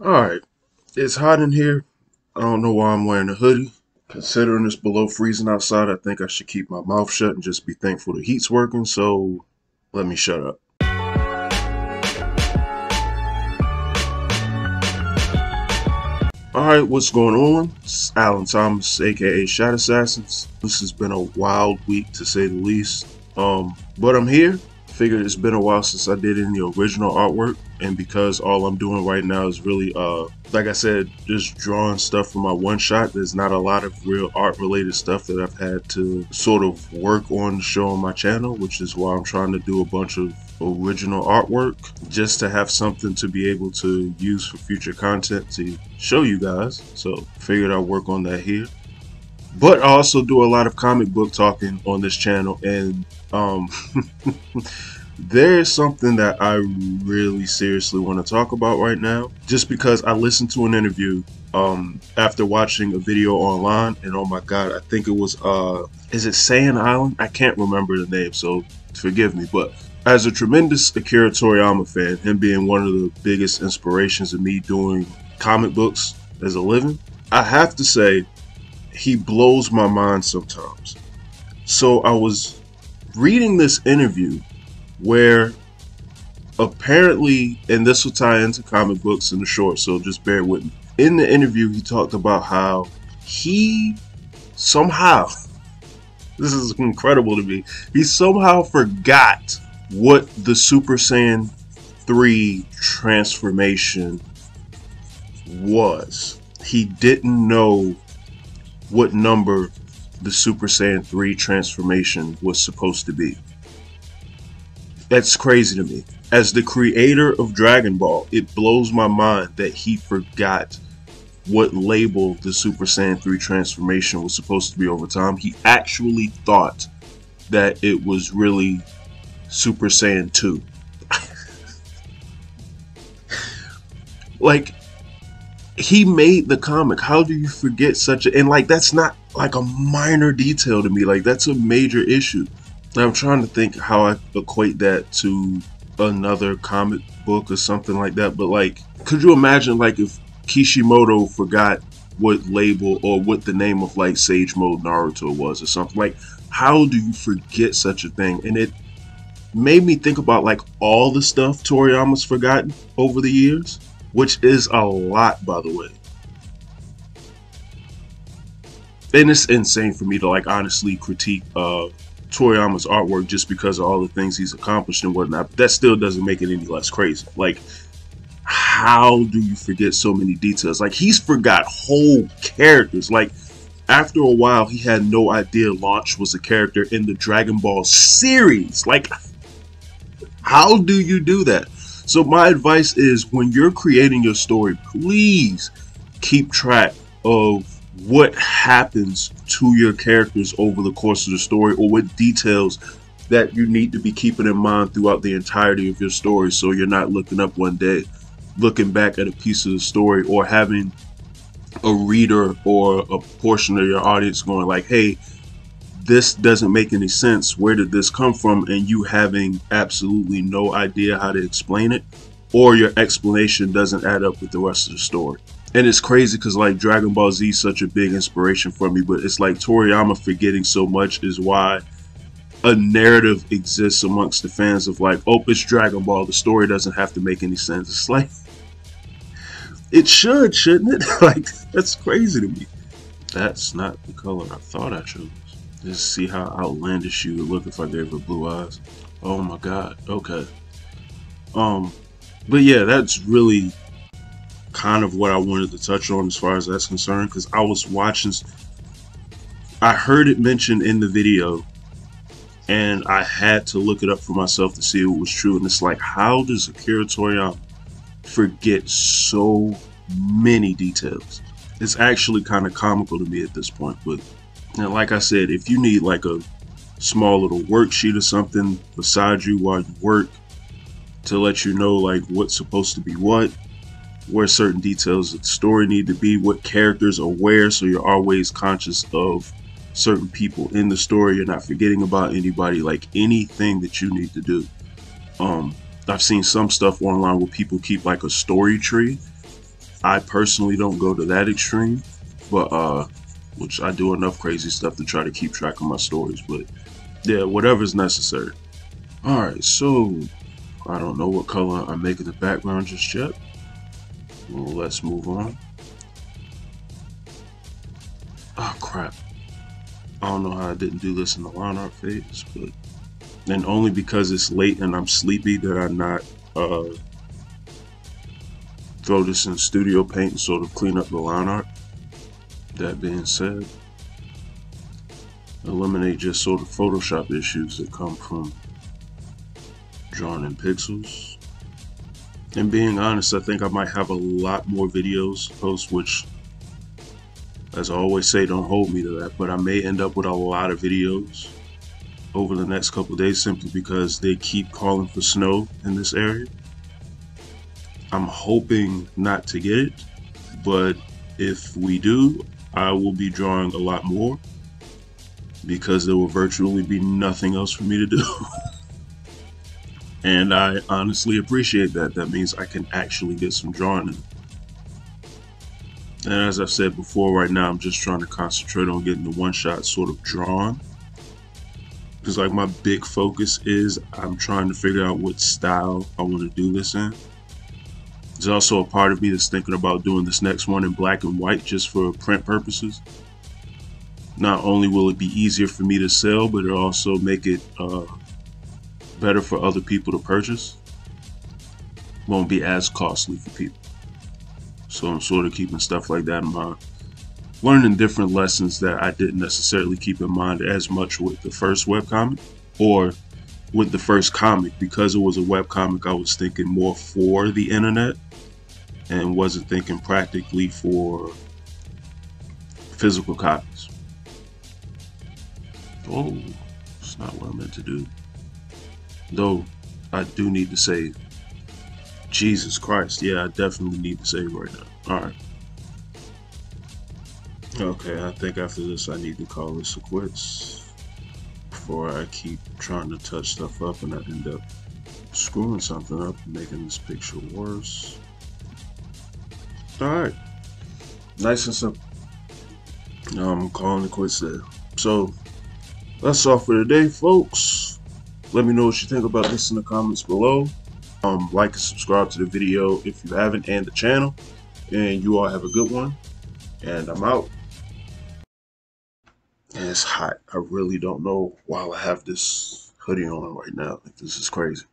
Alright, it's hot in here. I don't know why I'm wearing a hoodie. Considering it's below freezing outside, I think I should keep my mouth shut and just be thankful the heat's working, so let me shut up. Alright, what's going on? It's Alan Thomas, aka Shot Assassins. This has been a wild week to say the least. But I'm here. Figured it's been a while since I did any original artwork, and because all I'm doing right now is really like I said, just drawing stuff for my one shot, there's not a lot of real art related stuff that I've had to sort of work on to show on my channel, which is why I'm trying to do a bunch of original artwork just to have something to be able to use for future content to show you guys. So figured I'd work on that here. But I also do a lot of comic book talking on this channel, and there's something that I really seriously want to talk about right now, just because I listened to an interview after watching a video online, and oh my god, I think it was is it Saiyan Island? I can't remember the name, so forgive me. But as a tremendous Akira Toriyama fan, him being one of the biggest inspirations of me doing comic books as a living, I have to say he blows my mind sometimes. So I was reading this interview where apparently, and this will tie into comic books in the short, so just bear with me. In the interview, he talked about how he somehow, this is incredible to me, he somehow forgot what the Super Saiyan 3 transformation was. He didn't know what number the Super Saiyan 3 transformation was supposed to be. That's crazy to me. As the creator of Dragon Ball, it blows my mind that he forgot what label the Super Saiyan 3 transformation was supposed to be over time. He actually thought that it was really Super Saiyan 2. Like, he made the comic. How do you forget such a... And like, that's not like a minor detail to me. Like, that's a major issue. I'm trying to think how I equate that to another comic book or something like that. But like, could you imagine like if Kishimoto forgot what label or what the name of like Sage Mode Naruto was or something? Like, how do you forget such a thing? And it made me think about like all the stuff Toriyama's forgotten over the years, which is a lot, by the way. And it's insane for me to like honestly critique Toriyama's artwork just because of all the things he's accomplished and whatnot. But that still doesn't make it any less crazy. Like, how do you forget so many details? Like, he's forgot whole characters. Like, after a while, he had no idea Launch was a character in the Dragon Ball series. Like, how do you do that? So my advice is, when you're creating your story, please keep track of what happens to your characters over the course of the story, or what details that you need to be keeping in mind throughout the entirety of your story, so you're not looking up one day, looking back at a piece of the story, or having a reader or a portion of your audience going like, hey, this doesn't make any sense, where did this come from, and you having absolutely no idea how to explain it, or your explanation doesn't add up with the rest of the story. And it's crazy because like Dragon Ball Z is such a big inspiration for me, but it's like Toriyama forgetting so much is why a narrative exists amongst the fans of like, oh, it's Dragon Ball, the story doesn't have to make any sense. It's like, it should, shouldn't it? Like, that's crazy to me. That's not the color I thought I chose. Just see how outlandish you would look if I gave her blue eyes. Oh my god, okay. But yeah, that's really kind of what I wanted to touch on as far as that's concerned, because I was watching, I heard it mentioned in the video, and I had to look it up for myself to see if it was true. And it's like, how does Akira Toriyama forget so many details? It's actually kind of comical to me at this point. But and like I said, if you need like a small little worksheet or something beside you while you work to let you know like what's supposed to be what, where certain details of the story need to be, what characters are where, so you're always conscious of certain people in the story, you're not forgetting about anybody, like anything that you need to do. I've seen some stuff online where people keep like a story tree, I personally don't go to that extreme, but which I do enough crazy stuff to try to keep track of my stories. But yeah, whatever's necessary. All right, so I don't know what color I'm making the background just yet. Well, let's move on. Oh crap! I don't know how I didn't do this in the line art phase, but and only because it's late and I'm sleepy did I not throw this in studio paint and sort of clean up the line art. That being said, eliminate just sort of Photoshop issues that come from drawing in pixels. And being honest, I think I might have a lot more videos to post, which, as I always say, don't hold me to that, but I may end up with a lot of videos over the next couple of days simply because they keep calling for snow in this area. I'm hoping not to get it, but if we do, I will be drawing a lot more because there will virtually be nothing else for me to do. And I honestly appreciate that. That means I can actually get some drawing in. And as I've said before, right now I'm just trying to concentrate on getting the one-shot sort of drawn. Because like my big focus is I'm trying to figure out what style I want to do this in. There's also a part of me that's thinking about doing this next one in black and white just for print purposes. Not only will it be easier for me to sell, but it'll also make it better for other people to purchase. Won't be as costly for people. So I'm sort of keeping stuff like that in mind. Learning different lessons that I didn't necessarily keep in mind as much with the first webcomic or with the first comic. Because it was a webcomic, I was thinking more for the internet and wasn't thinking practically for physical copies. Oh, it's not what I meant to do. Though I do need to save. Jesus Christ, yeah, I definitely need to save right now. Alright. Okay, I think after this I need to call this a quits before I keep trying to touch stuff up and I end up screwing something up and making this picture worse. Alright. Nice and simple. I'm calling it quits there. So, that's all for today, folks. Let me know what you think about this in the comments below. Like and subscribe to the video if you haven't, and the channel. And you all have a good one. And I'm out. And it's hot. I really don't know why I have this hoodie on right now. Like, this is crazy.